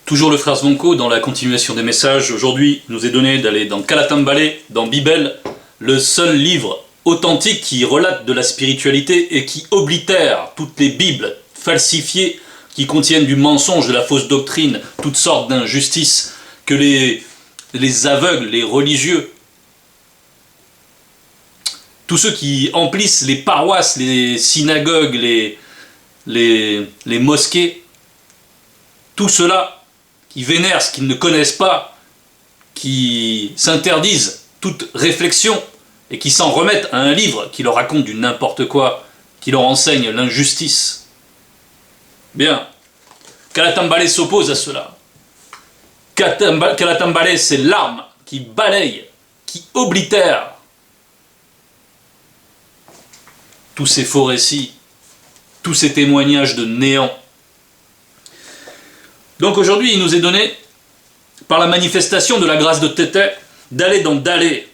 Toujours le frère Zvonko dans la continuation des messages. Aujourd'hui, il nous est donné d'aller dans Kalatambale, dans Bible, le seul livre authentique qui relate de la spiritualité et qui oblitère toutes les Bibles falsifiées qui contiennent du mensonge, de la fausse doctrine, toutes sortes d'injustices que les aveugles, les religieux, tous ceux qui emplissent les paroisses, les synagogues, les mosquées, tout cela qui vénèrent ce qu'ils ne connaissent pas, qui s'interdisent toute réflexion et qui s'en remettent à un livre qui leur raconte du n'importe quoi, qui leur enseigne l'injustice. Bien, Kalatambale s'oppose à cela. Kalatambale, c'est l'arme qui balaye, qui oblitère tous ces faux récits, tous ces témoignages de néant. Donc aujourd'hui, il nous est donné, par la manifestation de la grâce de Tété, d'aller dans Dalé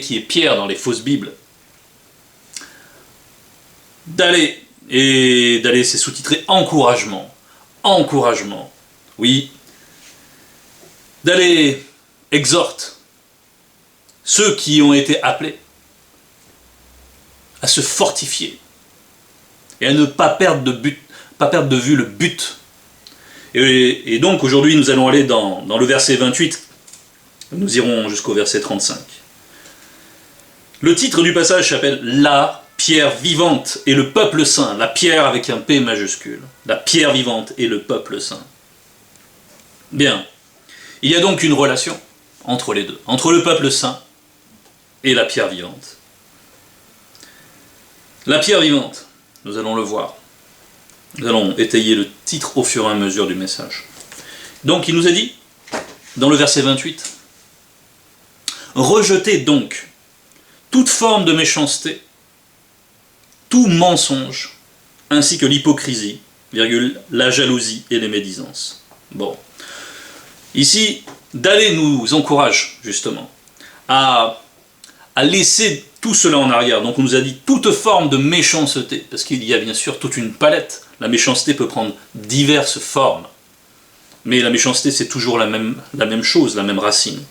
qui est Pierre dans les fausses Bibles. Dalé c'est sous-titré encouragement. Encouragement. Oui. Dalé exhorte ceux qui ont été appelés à se fortifier et à ne pas perdre de vue le but. Et donc aujourd'hui nous allons aller dans le verset 28, nous irons jusqu'au verset 35. Le titre du passage s'appelle « La pierre vivante et le peuple saint », la pierre avec un P majuscule, la pierre vivante et le peuple saint. Bien, il y a donc une relation entre les deux, entre le peuple saint et la pierre vivante. La pierre vivante, nous allons le voir. Nous allons étayer le titre au fur et à mesure du message. Donc il nous est dit, dans le verset 28, « Rejetez donc toute forme de méchanceté, tout mensonge, ainsi que l'hypocrisie, la jalousie et les médisances. » Bon. Ici, Dalé nous encourage, justement, à laisser tout cela en arrière. Donc on nous a dit toute forme de méchanceté, parce qu'il y a bien sûr toute une palette. La méchanceté peut prendre diverses formes. Mais la méchanceté, c'est toujours la même chose, la même racine.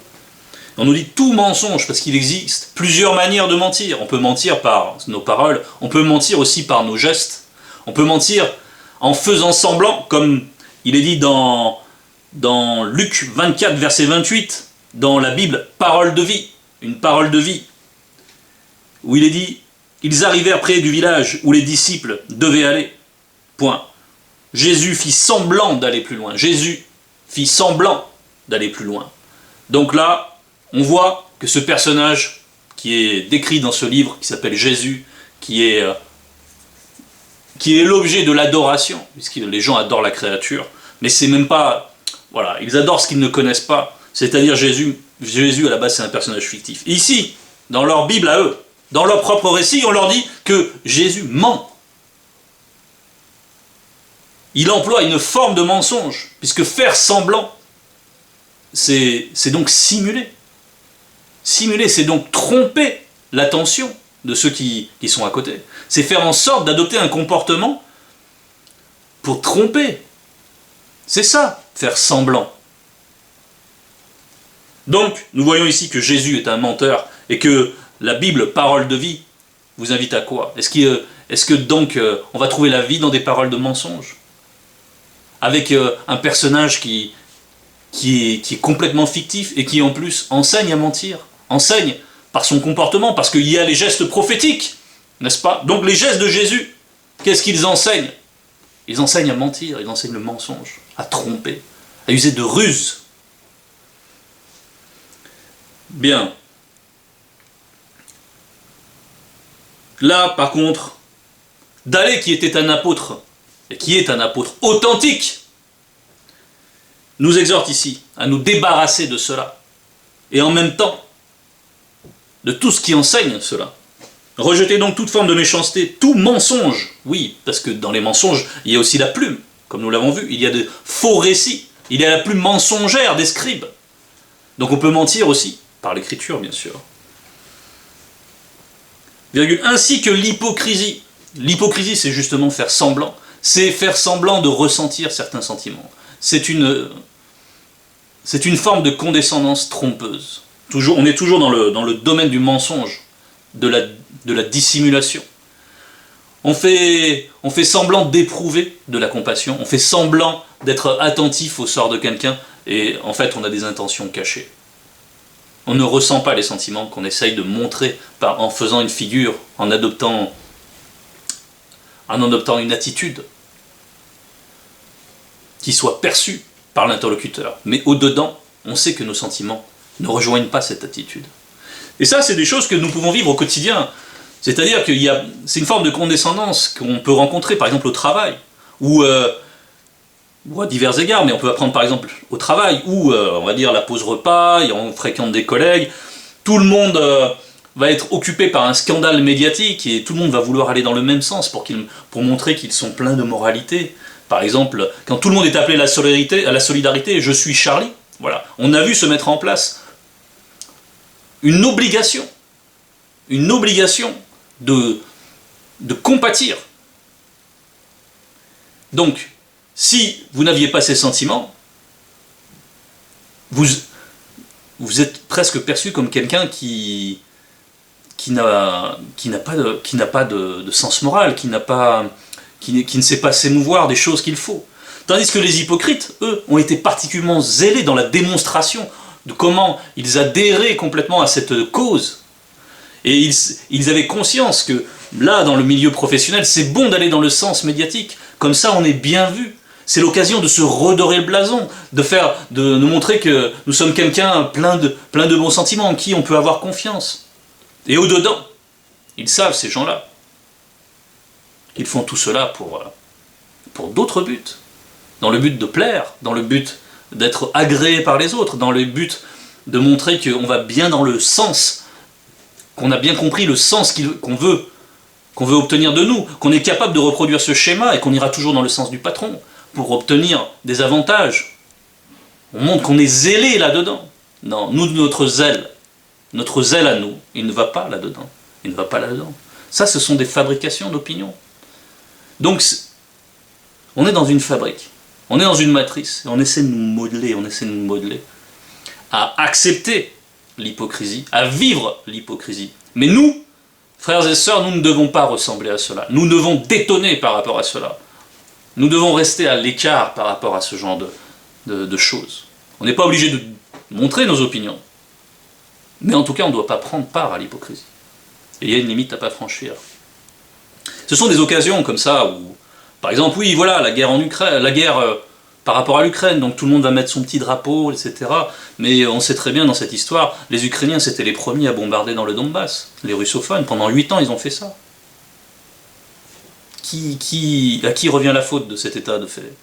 On nous dit tout mensonge, parce qu'il existe plusieurs manières de mentir. On peut mentir par nos paroles, on peut mentir aussi par nos gestes. On peut mentir en faisant semblant, comme il est dit dans Luc 24, verset 28, dans la Bible, parole de vie, une parole de vie, où il est dit « Ils arrivèrent près du village où les disciples devaient aller. » Point. Jésus fit semblant d'aller plus loin. Jésus fit semblant d'aller plus loin. Donc là, on voit que ce personnage qui est décrit dans ce livre, qui s'appelle Jésus, qui est l'objet de l'adoration, puisque les gens adorent la créature, mais c'est même pas... Voilà, ils adorent ce qu'ils ne connaissent pas, c'est-à-dire Jésus à la base c'est un personnage fictif. Et ici, dans leur Bible à eux, dans leur propre récit, on leur dit que Jésus ment. Il emploie une forme de mensonge, puisque faire semblant, c'est donc simuler. Simuler, c'est donc tromper l'attention de ceux qui sont à côté. C'est faire en sorte d'adopter un comportement pour tromper. C'est ça, faire semblant. Donc, nous voyons ici que Jésus est un menteur, et que la Bible, parole de vie, vous invite à quoi? Est-ce que donc on va trouver la vie dans des paroles de mensonges? Avec un personnage qui est complètement fictif et qui en plus enseigne à mentir, enseigne par son comportement, parce qu'il y a les gestes prophétiques, n'est-ce pas? Donc les gestes de Jésus, qu'est-ce qu'ils enseignent? Ils enseignent à mentir, ils enseignent le mensonge, à tromper, à user de ruse. Bien. Là, par contre, Dalé, qui était un apôtre, et qui est un apôtre authentique, nous exhorte ici à nous débarrasser de cela, et en même temps de tout ce qui enseigne cela. Rejetez donc toute forme de méchanceté, tout mensonge. Oui, parce que dans les mensonges, il y a aussi la plume, comme nous l'avons vu, il y a de faux récits, il y a la plume mensongère des scribes. Donc on peut mentir aussi, par l'écriture bien sûr. Ainsi que l'hypocrisie. L'hypocrisie, c'est justement faire semblant. c'est faire semblant de ressentir certains sentiments. C'est une forme de condescendance trompeuse. On est toujours dans le domaine du mensonge, de la dissimulation. On fait semblant d'éprouver de la compassion, on fait semblant d'être attentif au sort de quelqu'un, et en fait on a des intentions cachées. On ne ressent pas les sentiments qu'on essaye de montrer en faisant une figure, en adoptant une attitude qui soit perçue par l'interlocuteur. Mais au-dedans, on sait que nos sentiments ne rejoignent pas cette attitude. Et ça, c'est des choses que nous pouvons vivre au quotidien. C'est-à-dire c'est une forme de condescendance qu'on peut rencontrer, par exemple, au travail, ou à divers égards, mais on peut apprendre, par exemple, au travail, où, on va dire, la pause repas, on fréquente des collègues, tout le monde va être occupé par un scandale médiatique, et tout le monde va vouloir aller dans le même sens pour montrer qu'ils sont pleins de moralité. Par exemple, quand tout le monde est appelé à la solidarité, je suis Charlie, voilà. On a vu se mettre en place une obligation de compatir. Donc, si vous n'aviez pas ces sentiments, vous êtes presque perçu comme quelqu'un qui n'a pas de sens moral, qui ne sait pas s'émouvoir des choses qu'il faut. Tandis que les hypocrites, eux, ont été particulièrement zélés dans la démonstration de comment ils adhéraient complètement à cette cause. Et ils avaient conscience que, là, dans le milieu professionnel, c'est bon d'aller dans le sens médiatique. Comme ça, on est bien vu. C'est l'occasion de se redorer le blason, de nous montrer que nous sommes quelqu'un plein de bons sentiments, en qui on peut avoir confiance. Et au-dedans, ils savent, ces gens-là, qu'ils font tout cela pour d'autres buts. Dans le but de plaire, dans le but d'être agréé par les autres, dans le but de montrer qu'on va bien dans le sens, qu'on a bien compris le sens qu'on veut obtenir de nous, qu'on est capable de reproduire ce schéma et qu'on ira toujours dans le sens du patron pour obtenir des avantages. On montre qu'on est zélé là-dedans. Non, notre zèle à nous, il ne va pas là-dedans. Il ne va pas là-dedans. Ça, ce sont des fabrications d'opinion. Donc, on est dans une fabrique. On est dans une matrice, et on essaie de nous modeler, à accepter l'hypocrisie, à vivre l'hypocrisie. Mais nous, frères et sœurs, nous ne devons pas ressembler à cela. Nous devons détonner par rapport à cela. Nous devons rester à l'écart par rapport à ce genre de choses. On n'est pas obligé de montrer nos opinions. Mais en tout cas, on ne doit pas prendre part à l'hypocrisie. Et il y a une limite à ne pas franchir. Ce sont des occasions comme ça où, par exemple, oui, voilà, la guerre en Ukraine, par rapport à l'Ukraine, donc tout le monde va mettre son petit drapeau, etc. Mais on sait très bien dans cette histoire, les Ukrainiens c'était les premiers à bombarder dans le Donbass, les russophones, pendant 8 ans ils ont fait ça. À qui revient la faute de cet état de fait?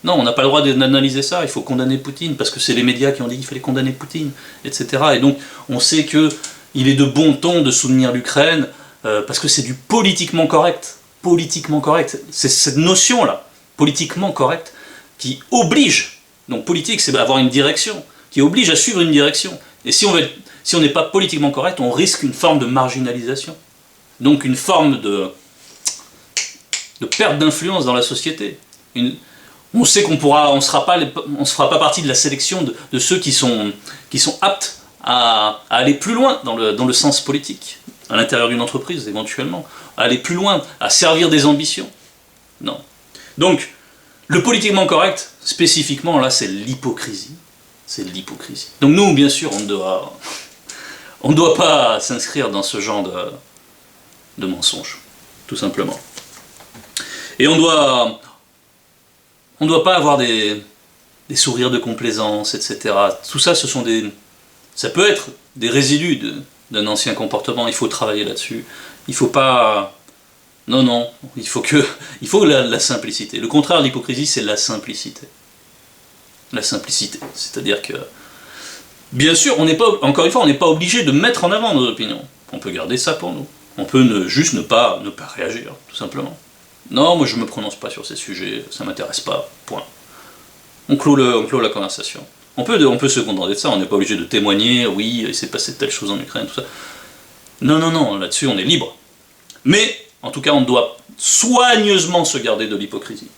Non, on n'a pas le droit d'analyser ça, il faut condamner Poutine, parce que c'est les médias qui ont dit qu'il fallait condamner Poutine, etc. Et donc on sait qu'il est de bon ton de soutenir l'Ukraine, parce que c'est du politiquement correct. Politiquement correct. C'est cette notion-là, politiquement correct, qui oblige, donc politique c'est avoir une direction, qui oblige à suivre une direction. Et si on n'est pas politiquement correct, on risque une forme de marginalisation. Donc une forme de perte d'influence dans la société. On sait qu'on ne se fera pas partie de la sélection de ceux qui sont aptes à aller plus loin dans le sens politique, à l'intérieur d'une entreprise éventuellement, à aller plus loin, à servir des ambitions. Non. Donc, le politiquement correct, spécifiquement, là, c'est l'hypocrisie. C'est l'hypocrisie. Donc nous, bien sûr, on ne doit pas s'inscrire dans ce genre de mensonge, tout simplement. Et on ne doit pas avoir des sourires de complaisance, etc. Tout ça, ça peut être des résidus d'un ancien comportement. Il faut travailler là-dessus. Il faut pas... Non, il faut la simplicité. Le contraire de l'hypocrisie, c'est la simplicité. La simplicité. C'est-à-dire que, bien sûr, encore une fois, on n'est pas obligé de mettre en avant nos opinions. On peut garder ça pour nous. On peut juste ne pas réagir, tout simplement. Non, moi je ne me prononce pas sur ces sujets, ça ne m'intéresse pas, point. On clôt la conversation. On peut se contenter de ça, on n'est pas obligé de témoigner, oui, il s'est passé telle chose en Ukraine, tout ça. Non, là-dessus on est libre. Mais, En tout cas, on doit soigneusement se garder de l'hypocrisie.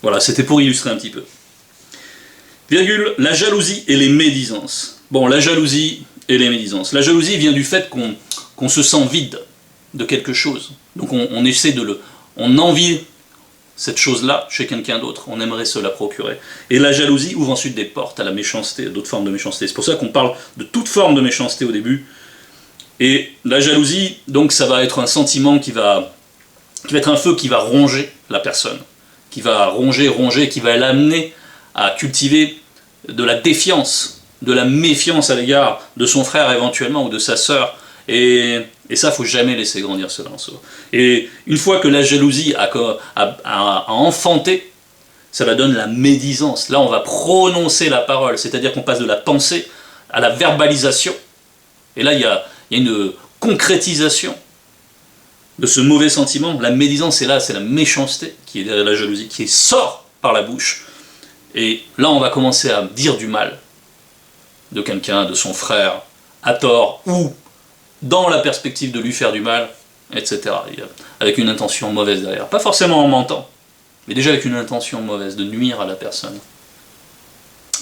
Voilà, c'était pour illustrer un petit peu. Virgule, la jalousie et les médisances. Bon, la jalousie et les médisances. La jalousie vient du fait qu'on se sent vide de quelque chose. Donc on essaie on envie cette chose-là chez quelqu'un d'autre. On aimerait se la procurer. Et la jalousie ouvre ensuite des portes à la méchanceté, à d'autres formes de méchanceté. C'est pour ça qu'on parle de toute forme de méchanceté au début. Et la jalousie, donc ça va être un sentiment qui va être un feu qui va ronger la personne. Qui va ronger, qui va l'amener à cultiver de la défiance, de la méfiance à l'égard de son frère éventuellement ou de sa sœur. Et ça, il ne faut jamais laisser grandir cela en soi. Et une fois que la jalousie a enfanté, ça va donner la médisance. Là, on va prononcer la parole, c'est-à-dire qu'on passe de la pensée à la verbalisation. Et là, il y a une concrétisation de ce mauvais sentiment. La médisance, c'est la méchanceté qui est derrière la jalousie, qui sort par la bouche. Et là, on va commencer à dire du mal de quelqu'un, de son frère, à tort, ou dans la perspective de lui faire du mal, etc. Avec une intention mauvaise derrière. Pas forcément en mentant, mais déjà avec une intention mauvaise, de nuire à la personne,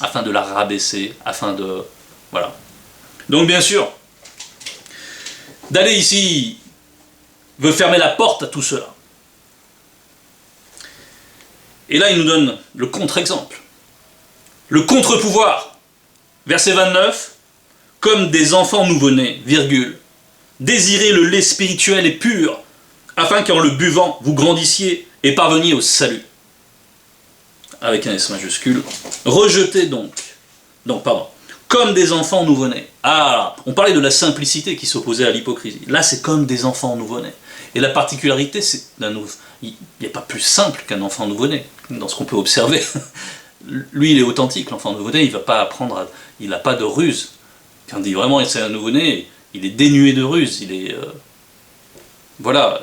afin de la rabaisser, afin de... Voilà. Donc bien sûr, d'aller ici veut fermer la porte à tout cela. Et là, il nous donne le contre-exemple. Le contre-pouvoir. Verset 29, comme des enfants nouveau-nés, virgule, désirez le lait spirituel et pur, afin qu'en le buvant, vous grandissiez et parveniez au salut. Avec un S majuscule. Rejetez donc, comme des enfants nouveau-nés. Ah, on parlait de la simplicité qui s'opposait à l'hypocrisie. Là, c'est comme des enfants nouveau-nés. Et la particularité, c'est il n'y a pas plus simple qu'un enfant nouveau-né, dans ce qu'on peut observer. Lui, il est authentique, l'enfant nouveau-né, il va pas apprendre, il n'a pas de ruse. Quand on dit vraiment c'est un nouveau-né, il est dénué de ruse, il est... voilà,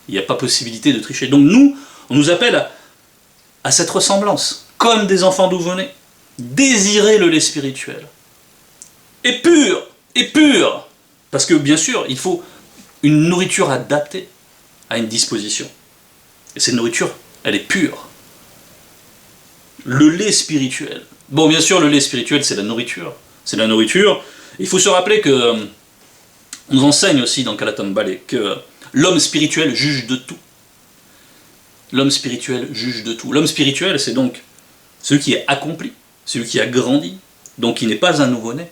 il n'y a pas possibilité de tricher. Donc nous, on nous appelle à cette ressemblance, comme des enfants nouveau-nés. Désirez le lait spirituel. Et pur, parce que bien sûr, il faut une nourriture adaptée à une disposition. Et cette nourriture, elle est pure. Le lait spirituel. Bon, bien sûr, le lait spirituel, c'est la nourriture. C'est la nourriture. Il faut se rappeler que, on nous enseigne aussi dans Kalatam Balé, que l'homme spirituel juge de tout. L'homme spirituel juge de tout. L'homme spirituel, c'est donc celui qui est accompli, celui qui a grandi, donc qui n'est pas un nouveau-né.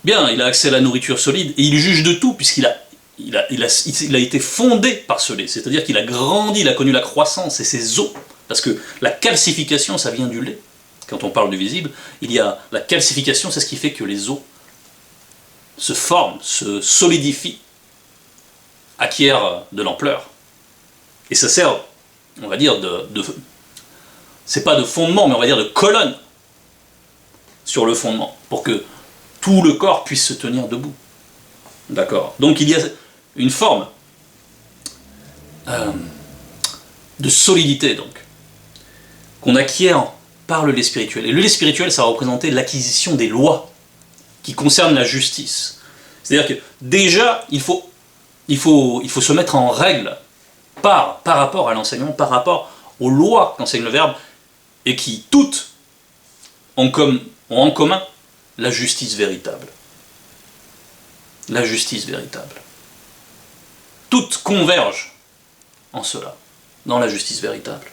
Bien, il a accès à la nourriture solide, et il juge de tout, puisqu'il a été fondé par ce lait. C'est-à-dire qu'il a grandi, il a connu la croissance et ses os. Parce que la calcification, ça vient du lait. Quand on parle du visible, il y a la calcification, c'est ce qui fait que les os se forment, se solidifient, acquièrent de l'ampleur. Et ça sert, on va dire, c'est pas de fondement, mais on va dire de colonne sur le fondement, pour que tout le corps puisse se tenir debout. D'accord. Donc il y a une forme de solidité, donc, qu'on acquiert par le lait spirituel. Et le lait spirituel, ça va représenter l'acquisition des lois qui concernent la justice. C'est-à-dire que déjà, il faut se mettre en règle par rapport à l'enseignement, par rapport aux lois qu'enseigne le Verbe, et qui toutes ont en commun la justice véritable. La justice véritable. Toutes convergent en cela, dans la justice véritable.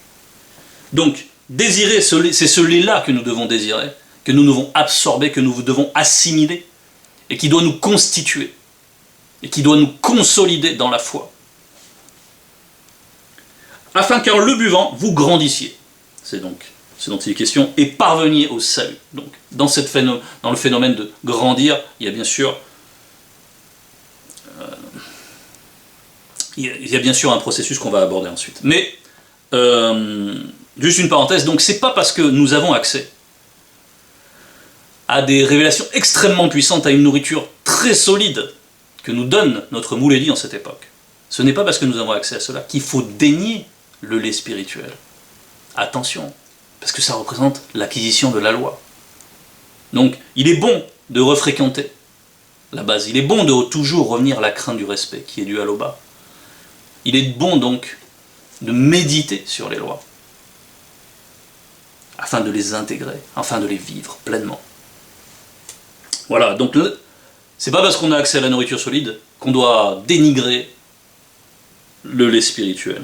Donc, désirer, c'est ce lait-là que nous devons désirer, que nous devons absorber, que nous devons assimiler, et qui doit nous constituer, et qui doit nous consolider dans la foi. Afin qu'en le buvant, vous grandissiez. C'est donc ce dont il est question, et parveniez au salut. Donc, dans le phénomène de grandir, il y a bien sûr un processus qu'on va aborder ensuite. Mais, juste une parenthèse, donc c'est pas parce que nous avons accès à des révélations extrêmement puissantes, à une nourriture très solide que nous donne notre Moulédi en cette époque. Ce n'est pas parce que nous avons accès à cela qu'il faut dénier le lait spirituel. Attention, parce que ça représente l'acquisition de la loi. Donc, il est bon de refréquenter la base. Il est bon de toujours revenir à la crainte du respect qui est due à l'Oba. Il est bon donc de méditer sur les lois, afin de les intégrer, afin de les vivre pleinement. Voilà, donc c'est pas parce qu'on a accès à la nourriture solide qu'on doit dénigrer le lait spirituel.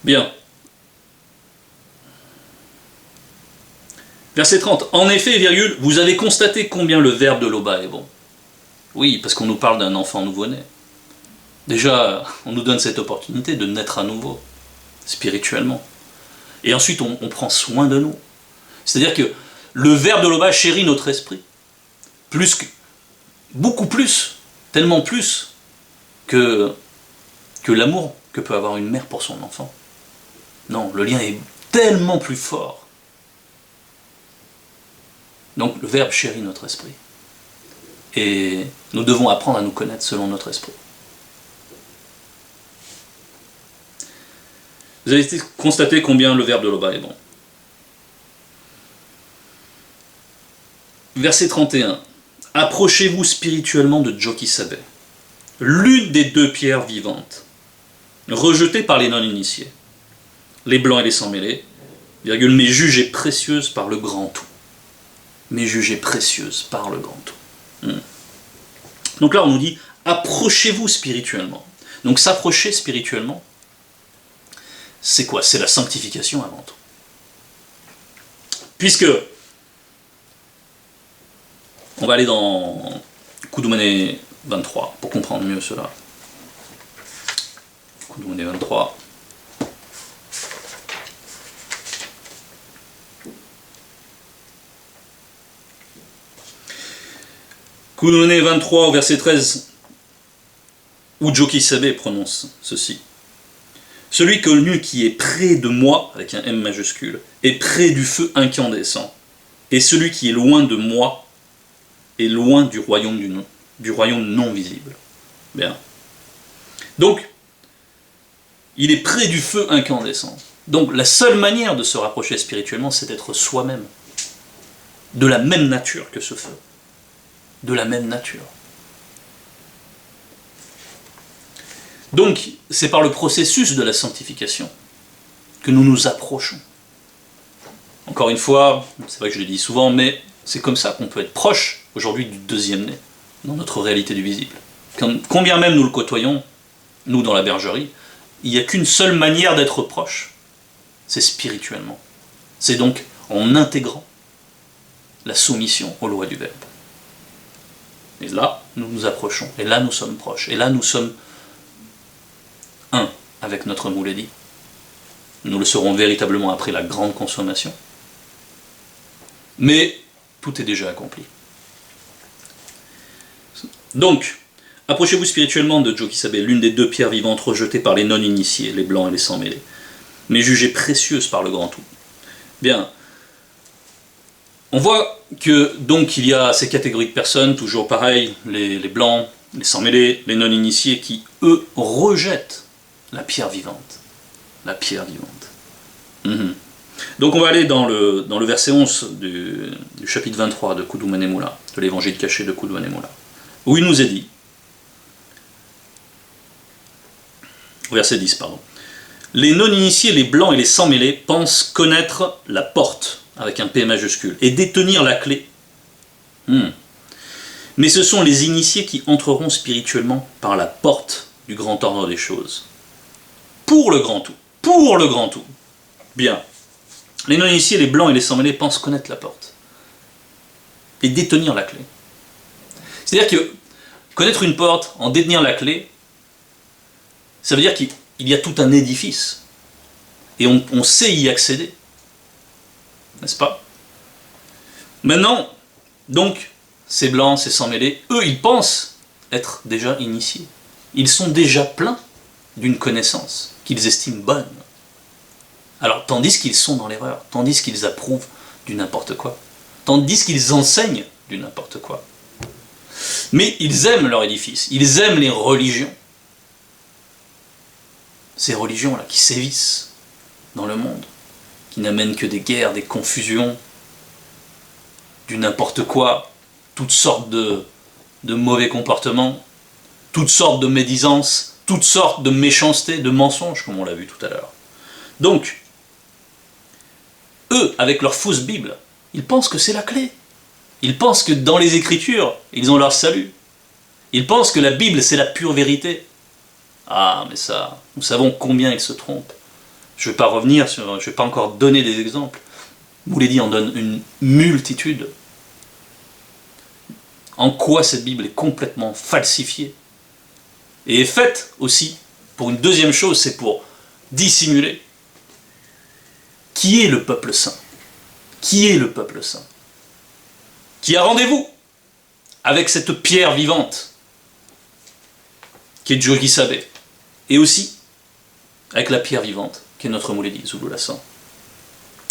Bien. Verset 30. En effet, virgule, vous avez constaté combien le verbe de l'Oba est bon. Oui, parce qu'on nous parle d'un enfant nouveau-né. Déjà, on nous donne cette opportunité de naître à nouveau, spirituellement. Et ensuite, on prend soin de nous. C'est-à-dire que le verbe de l'Oba chérit notre esprit. Beaucoup plus, tellement plus que l'amour que peut avoir une mère pour son enfant. Non, le lien est tellement plus fort. Donc le verbe chérit notre esprit. Et nous devons apprendre à nous connaître selon notre esprit. Vous avez constaté combien le verbe de l'Oba est bon. Verset 31. Approchez-vous spirituellement de Jokisabe, l'une des deux pierres vivantes, rejetée par les non-initiés, les blancs et les sans-mêlés, virgule, mais jugée précieuse par le grand tout. Mais jugée précieuse par le grand tout. Donc là, on nous dit, approchez-vous spirituellement. Donc s'approcher spirituellement, c'est quoi? C'est la sanctification avant tout. Puisque, on va aller dans Kudumane 23 pour comprendre mieux cela. Kudumane 23. Kudumane 23 au verset 13, où Jokisabe prononce ceci. Celui connu qui est près de moi, avec un M majuscule, est près du feu incandescent. Et celui qui est loin de moi est loin du royaume non visible. Bien. Donc, il est près du feu incandescent. Donc, la seule manière de se rapprocher spirituellement, c'est d'être soi-même. De la même nature que ce feu. De la même nature. Donc, c'est par le processus de la sanctification que nous nous approchons. Encore une fois, c'est vrai que je le dis souvent, mais c'est comme ça qu'on peut être proche aujourd'hui du deuxième né, dans notre réalité du visible. Combien même nous le côtoyons, nous dans la bergerie, il n'y a qu'une seule manière d'être proche, c'est spirituellement. C'est donc en intégrant la soumission aux lois du Verbe. Et là, nous nous approchons, et là nous sommes proches, et là nous sommes un avec notre Mouledi. Nous le serons véritablement après la grande consommation. Mais tout est déjà accompli. Donc, approchez-vous spirituellement de Jokisabe, l'une des deux pierres vivantes rejetées par les non-initiés, les blancs et les sans-mêlés, mais jugées précieuses par le grand tout. Bien. On voit que donc il y a ces catégories de personnes, toujours pareil, les blancs, les sans-mêlés, les non-initiés, qui eux rejettent la pierre vivante. La pierre vivante. Donc on va aller dans le verset 11 du chapitre 23 de Kudumane Moula, de l'évangile caché de Kudumane Moula, où il nous est dit, verset 10, pardon, les non-initiés, les blancs et les sans-mêlés pensent connaître la porte, avec un P majuscule, et détenir la clé. Mais ce sont les initiés qui entreront spirituellement par la porte du grand ordre des choses. Pour le grand tout. Pour le grand tout. Bien. Les non-initiés, les blancs et les sans-mêlés pensent connaître la porte. Et détenir la clé. C'est-à-dire que connaître une porte, en détenir la clé, ça veut dire qu'il y a tout un édifice. Et on sait y accéder. N'est-ce pas? Maintenant, donc, ces blancs, ces sans-mêlés, eux, ils pensent être déjà initiés. Ils sont déjà pleins d'une connaissance qu'ils estiment bonne. Alors, tandis qu'ils sont dans l'erreur, tandis qu'ils approuvent du n'importe quoi, tandis qu'ils enseignent du n'importe quoi. Mais ils aiment leur édifice, ils aiment les religions. Ces religions-là qui sévissent dans le monde, qui n'amènent que des guerres, des confusions, du n'importe quoi, toutes sortes de mauvais comportements, toutes sortes de médisances, toutes sortes de méchanceté, de mensonges, comme on l'a vu tout à l'heure. Donc, eux, avec leur fausse Bible, ils pensent que c'est la clé. Ils pensent que dans les Écritures, ils ont leur salut. Ils pensent que la Bible, c'est la pure vérité. Ah, mais ça, nous savons combien ils se trompent. Je ne vais pas revenir je ne vais pas encore donner des exemples. Mouledi en donne une multitude. En quoi cette Bible est complètement falsifiée et est faite aussi pour une deuxième chose, c'est pour dissimuler qui est le peuple saint. Qui est le peuple saint? Qui a rendez-vous avec cette pierre vivante qui est Djogi Sabé, et aussi avec la pierre vivante qui est notre Mouledi, Zulu Lassan.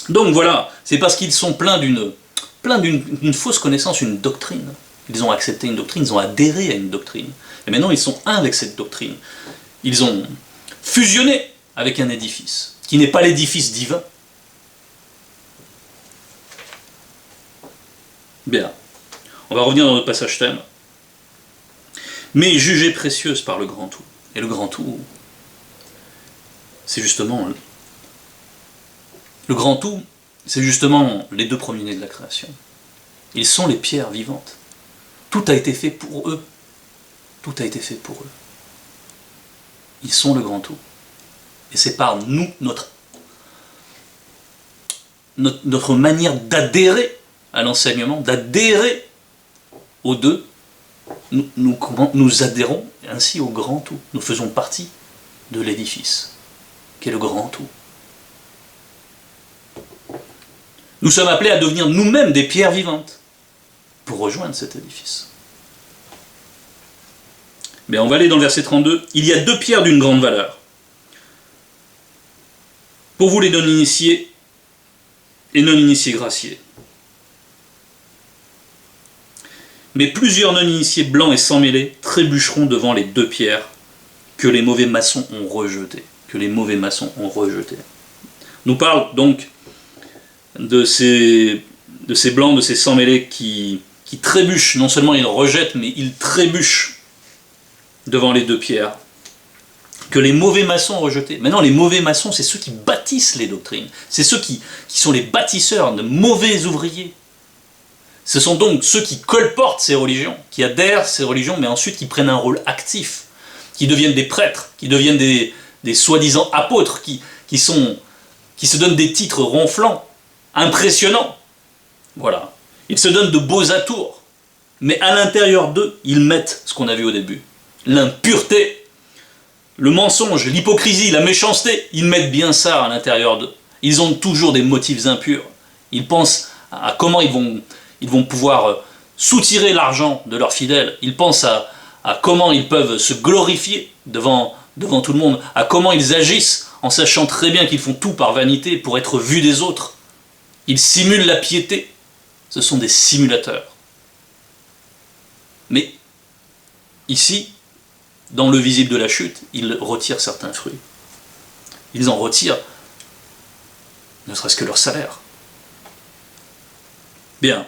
Donc voilà, c'est parce qu'ils sont pleins d'une fausse connaissance, une doctrine. Ils ont accepté une doctrine, ils ont adhéré à une doctrine. Et maintenant ils sont un avec cette doctrine. Ils ont fusionné avec un édifice, qui n'est pas l'édifice divin. Bien, on va revenir dans notre passage thème. Mais jugée précieuse par le grand tout. Et le grand tout, c'est justement... Le grand tout, c'est justement les deux premiers-nés de la création. Ils sont les pierres vivantes. Tout a été fait pour eux. Tout a été fait pour eux. Ils sont le grand tout. Et c'est par nous, notre manière d'adhérer à l'enseignement, d'adhérer aux deux, nous adhérons ainsi au grand tout. Nous faisons partie de l'édifice, qui est le grand tout. Nous sommes appelés à devenir nous-mêmes des pierres vivantes pour rejoindre cet édifice. Mais on va aller dans le verset 32. Il y a deux pierres d'une grande valeur. Pour vous les non-initiés et non-initiés graciés. Mais plusieurs non-initiés blancs et sans mêlés trébucheront devant les deux pierres que les mauvais maçons ont rejetées. Que les mauvais maçons ont rejetées. Nous parle donc de ces blancs, de ces sans mêlés qui trébuchent. Non seulement ils rejettent, mais ils trébuchent devant les deux pierres que les mauvais maçons ont rejetées. Maintenant, les mauvais maçons, c'est ceux qui bâtissent les doctrines. C'est ceux qui sont les bâtisseurs, de mauvais ouvriers. Ce sont donc ceux qui colportent ces religions, qui adhèrent à ces religions, mais ensuite qui prennent un rôle actif, qui deviennent des prêtres, qui deviennent des soi-disant apôtres, qui se donnent des titres ronflants, impressionnants. Voilà. Ils se donnent de beaux atours, mais à l'intérieur d'eux, ils mettent ce qu'on a vu au début. L'impureté, le mensonge, l'hypocrisie, la méchanceté, ils mettent bien ça à l'intérieur d'eux. Ils ont toujours des motifs impurs. Ils pensent à comment ils vont pouvoir soutirer l'argent de leurs fidèles. Ils pensent à comment ils peuvent se glorifier devant tout le monde, à comment ils agissent en sachant très bien qu'ils font tout par vanité pour être vus des autres. Ils simulent la piété. Ce sont des simulateurs. Mais ici, dans le visible de la chute, ils retirent certains fruits. Ils en retirent ne serait-ce que leur salaire. Bien.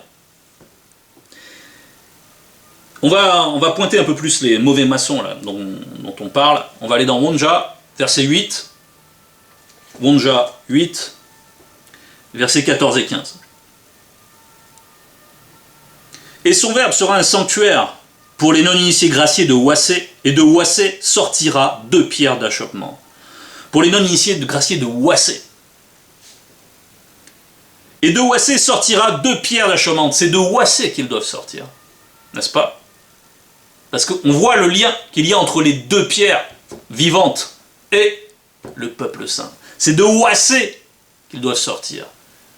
On va pointer un peu plus les mauvais maçons là, dont on parle. On va aller dans Wonja, verset 8. Wonja 8, versets 14 et 15. Et son verbe sera un sanctuaire pour les non-initiés graciés de Wassé, et de Wassé sortira deux pierres d'achoppement. Pour les non-initiés graciés de Wassé. Et de Wassé sortira deux pierres d'achoppement. C'est de Wassé qu'ils doivent sortir. N'est-ce pas? Parce qu'on voit le lien qu'il y a entre les deux pierres vivantes et le peuple saint. C'est de Wassé qu'ils doivent sortir.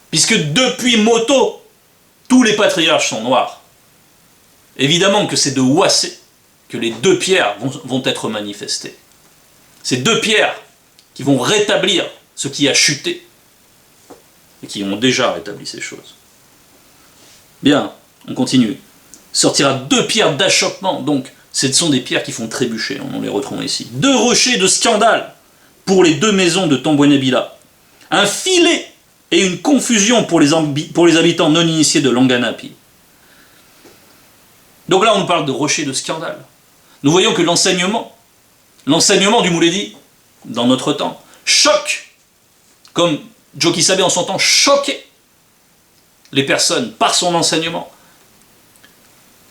Puisque depuis Moto, tous les patriarches sont noirs. Évidemment que c'est de Wassé que les deux pierres vont être manifestées. Ces deux pierres qui vont rétablir ce qui a chuté et qui ont déjà rétabli ces choses. Bien, on continue. Sortira deux pierres d'achoppement, donc ce sont des pierres qui font trébucher, on les retrouve ici. Deux rochers de scandale pour les deux maisons de Tambouenebila. Un filet et une confusion pour les habitants non initiés de Langanapi. Donc là, on nous parle de rocher de scandale. Nous voyons que l'enseignement du Mouledi, dans notre temps, choque, comme Joki Sabe en son temps choquait les personnes par son enseignement.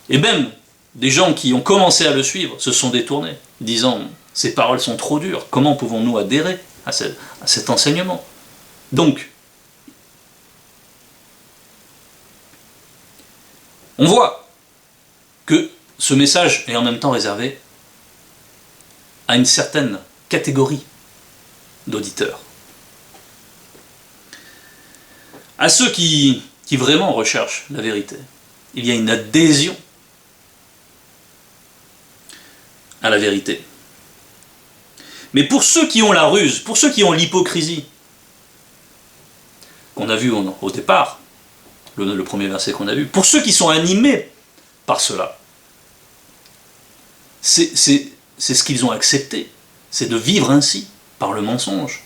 Et même des gens qui ont commencé à le suivre se sont détournés, disant « ces paroles sont trop dures, comment pouvons-nous adhérer à cet enseignement ?» Donc, on voit que ce message est en même temps réservé à une certaine catégorie d'auditeurs. À ceux qui vraiment recherchent la vérité, il y a une adhésion à la vérité. Mais pour ceux qui ont la ruse, pour ceux qui ont l'hypocrisie, qu'on a vu au départ, le premier verset qu'on a vu, pour ceux qui sont animés par cela, c'est ce qu'ils ont accepté, c'est de vivre ainsi, par le mensonge,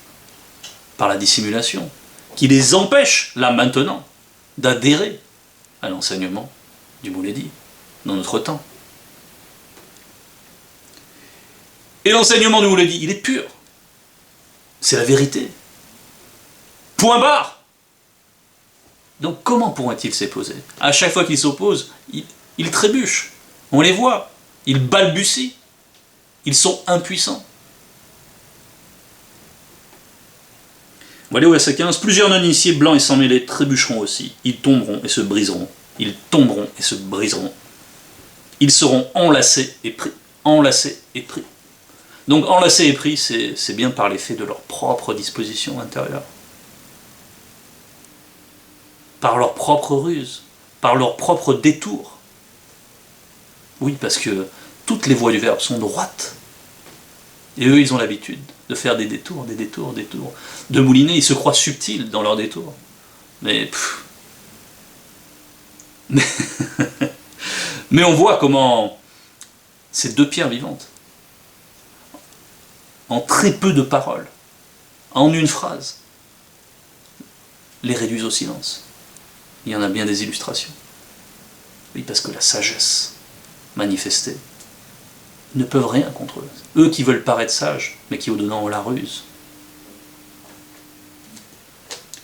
par la dissimulation, qui les empêche, là maintenant, d'adhérer à l'enseignement du Mouledi, dans notre temps. Et l'enseignement du Mouledi, il est pur. C'est la vérité. Point barre. Donc comment pourraient-ils s'opposer? À chaque fois qu'ils s'opposent, ils trébuchent. On les voit. Ils balbutient. Ils sont impuissants. Voilà au verset 15. Plusieurs non-initiés blancs et sans mêlés trébucheront aussi. Ils tomberont et se briseront. Ils tomberont et se briseront. Ils seront enlacés et pris. Enlacés et pris. Donc enlacés et pris, c'est bien par l'effet de leur propre disposition intérieure. Par leur propre ruse, par leur propre détour. Oui, parce que toutes les voies du verbe sont droites. Et eux, ils ont l'habitude de faire des détours, de mouliner. Ils se croient subtils dans leurs détours. Mais on voit comment ces deux pierres vivantes, en très peu de paroles, en une phrase, les réduisent au silence. Il y en a bien des illustrations. Oui, parce que la sagesse manifestée ne peuvent rien contre eux. Eux qui veulent paraître sages, mais qui au-dedans ont la ruse.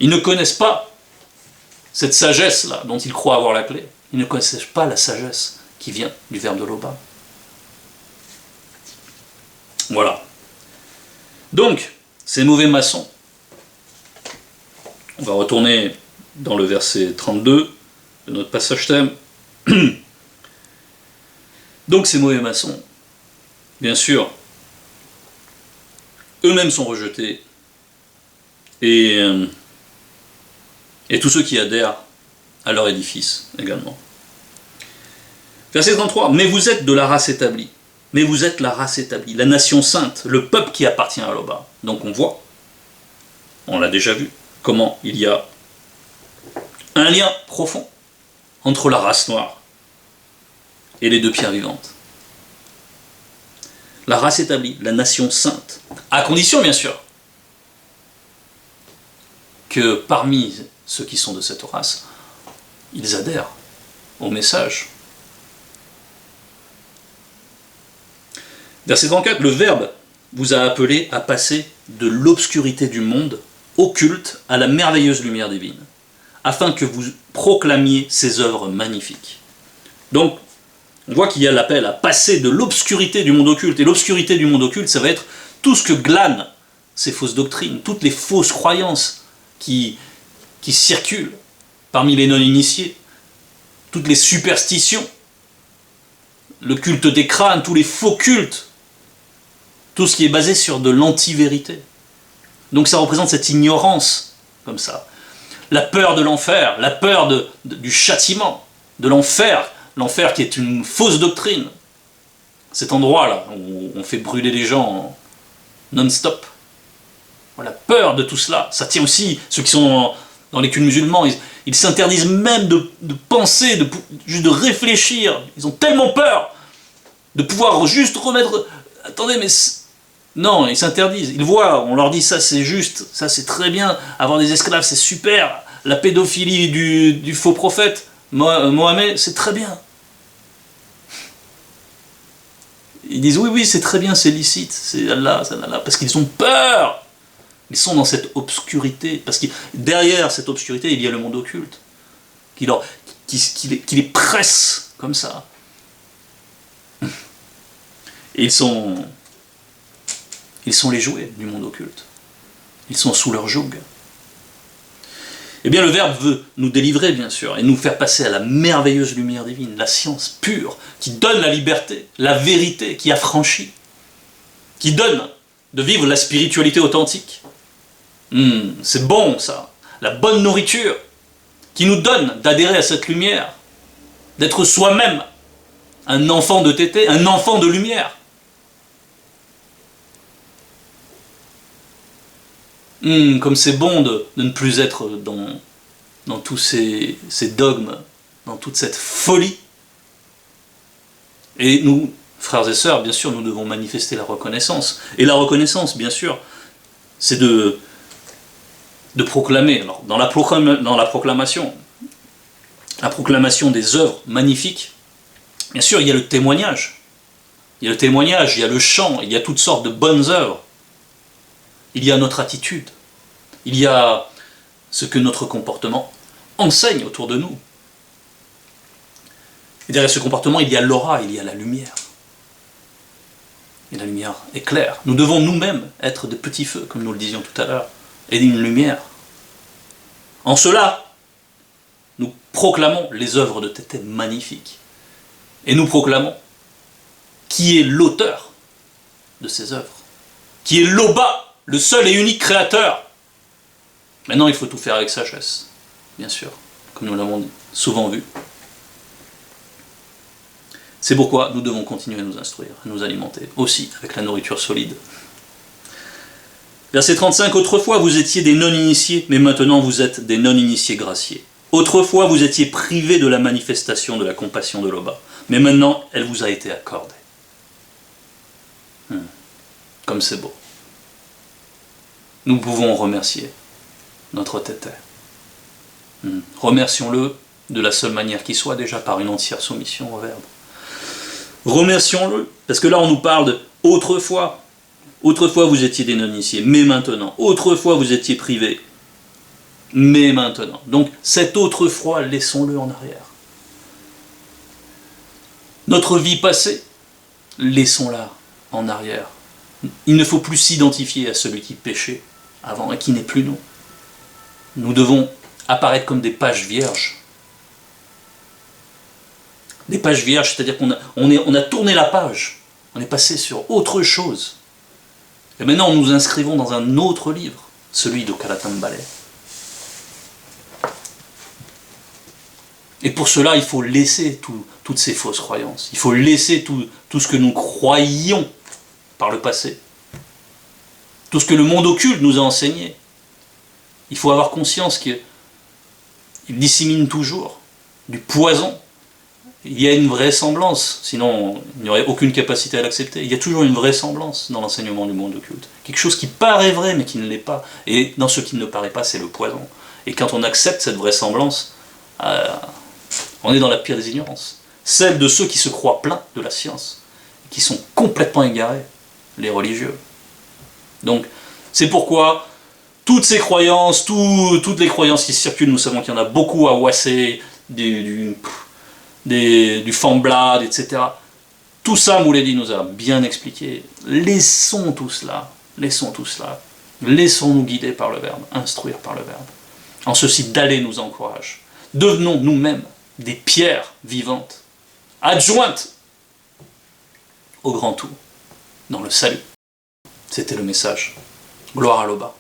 Ils ne connaissent pas cette sagesse-là, dont ils croient avoir la clé. Ils ne connaissent pas la sagesse qui vient du verbe de Loba. Voilà. Donc, ces mauvais maçons, on va retourner dans le verset 32 de notre passage thème. Donc ces mauvais maçons, bien sûr, eux-mêmes sont rejetés, et tous ceux qui adhèrent à leur édifice également. Verset 33, mais vous êtes de la race établie. Mais vous êtes la race établie, la nation sainte, le peuple qui appartient à Loba. Donc on voit, on l'a déjà vu, comment il y a un lien profond entre la race noire et les deux pierres vivantes. La race établie, la nation sainte, à condition bien sûr que parmi ceux qui sont de cette race, ils adhèrent au message. Verset 34, le Verbe vous a appelé à passer de l'obscurité du monde occulte à la merveilleuse lumière divine, afin que vous proclamiez ses œuvres magnifiques. Donc, on voit qu'il y a l'appel à passer de l'obscurité du monde occulte, et l'obscurité du monde occulte, ça va être tout ce que glanent ces fausses doctrines, toutes les fausses croyances qui circulent parmi les non-initiés, toutes les superstitions, le culte des crânes, tous les faux cultes, tout ce qui est basé sur de l'anti-vérité. Donc ça représente cette ignorance, comme ça. La peur de l'enfer, la peur du châtiment, de l'enfer, l'enfer qui est une fausse doctrine. Cet endroit-là, où on fait brûler les gens non-stop. La peur de tout cela, ça tient aussi, ceux qui sont dans les cultes musulmans, ils s'interdisent même de penser, juste de réfléchir. Ils ont tellement peur de pouvoir juste remettre... Attendez, mais... Non, ils s'interdisent. Ils voient, on leur dit ça c'est juste, ça c'est très bien, avoir des esclaves c'est super, la pédophilie du faux prophète, Mohamed, c'est très bien. Ils disent oui, oui, c'est très bien, c'est licite, c'est Allah, parce qu'ils ont peur. Ils sont dans cette obscurité, parce que derrière cette obscurité, il y a le monde occulte, qui les presse comme ça. Et ils sont les jouets du monde occulte. Ils sont sous leur joug. Eh bien, le Verbe veut nous délivrer, bien sûr, et nous faire passer à la merveilleuse lumière divine, la science pure, qui donne la liberté, la vérité, qui affranchit, qui donne de vivre la spiritualité authentique. C'est bon, ça. La bonne nourriture, qui nous donne d'adhérer à cette lumière, d'être soi-même un enfant de tété, un enfant de lumière. Comme c'est bon de ne plus être dans tous ces dogmes, dans toute cette folie. Et nous, frères et sœurs, bien sûr, nous devons manifester la reconnaissance. Et la reconnaissance, bien sûr, c'est de proclamer. Alors, dans la proclamation des œuvres magnifiques, bien sûr, il y a le témoignage. Il y a le témoignage, il y a le chant, il y a toutes sortes de bonnes œuvres. Il y a notre attitude, il y a ce que notre comportement enseigne autour de nous. Et derrière ce comportement, il y a l'aura, il y a la lumière. Et la lumière éclaire. Nous devons nous-mêmes être des petits feux, comme nous le disions tout à l'heure, et une lumière. En cela, nous proclamons les œuvres de Tété magnifiques. Et nous proclamons qui est l'auteur de ces œuvres, qui est l'Oba, le seul et unique créateur. Maintenant, il faut tout faire avec sagesse, bien sûr, comme nous l'avons souvent vu. C'est pourquoi nous devons continuer à nous instruire, à nous alimenter, aussi avec la nourriture solide. Verset 35, autrefois vous étiez des non-initiés, mais maintenant vous êtes des non-initiés graciés. Autrefois vous étiez privés de la manifestation de la compassion de l'Oba, mais maintenant elle vous a été accordée. Comme c'est beau. Nous pouvons remercier notre Tété. Remercions-le de la seule manière qui soit, déjà par une entière soumission au Verbe. Remercions-le, parce que là on nous parle de autrefois. Autrefois vous étiez des non-initiés, mais maintenant. Autrefois vous étiez privés, mais maintenant. Donc cet autrefois, laissons-le en arrière. Notre vie passée, laissons-la en arrière. Il ne faut plus s'identifier à celui qui péchait avant et qui n'est plus nous. Nous devons apparaître comme des pages vierges. Des pages vierges, c'est-à-dire qu'on a tourné la page, on est passé sur autre chose. Et maintenant nous nous inscrivons dans un autre livre, celui de Kalatambale. Et pour cela, il faut laisser toutes ces fausses croyances. Il faut laisser tout ce que nous croyions par le passé. Tout ce que le monde occulte nous a enseigné. Il faut avoir conscience qu'il dissémine toujours du poison. Il y a une vraisemblance, sinon il n'y aurait aucune capacité à l'accepter. Il y a toujours une vraisemblance dans l'enseignement du monde occulte. Quelque chose qui paraît vrai mais qui ne l'est pas. Et dans ce qui ne paraît pas, c'est le poison. Et quand on accepte cette vraisemblance, on est dans la pire des ignorances. Celle de ceux qui se croient pleins de la science, qui sont complètement égarés, les religieux. Donc, c'est pourquoi toutes ces croyances, toutes les croyances qui circulent, nous savons qu'il y en a beaucoup à Wassé, du Famblad, etc. Tout ça, Mouledi nous a bien expliqué. Laissons tout cela. Laissons-nous guider par le Verbe, instruire par le Verbe. En ceci, d'aller nous encourage. Devenons nous-mêmes des pierres vivantes, adjointes au grand tout, dans le salut. C'était le message. Gloire à l'Oba.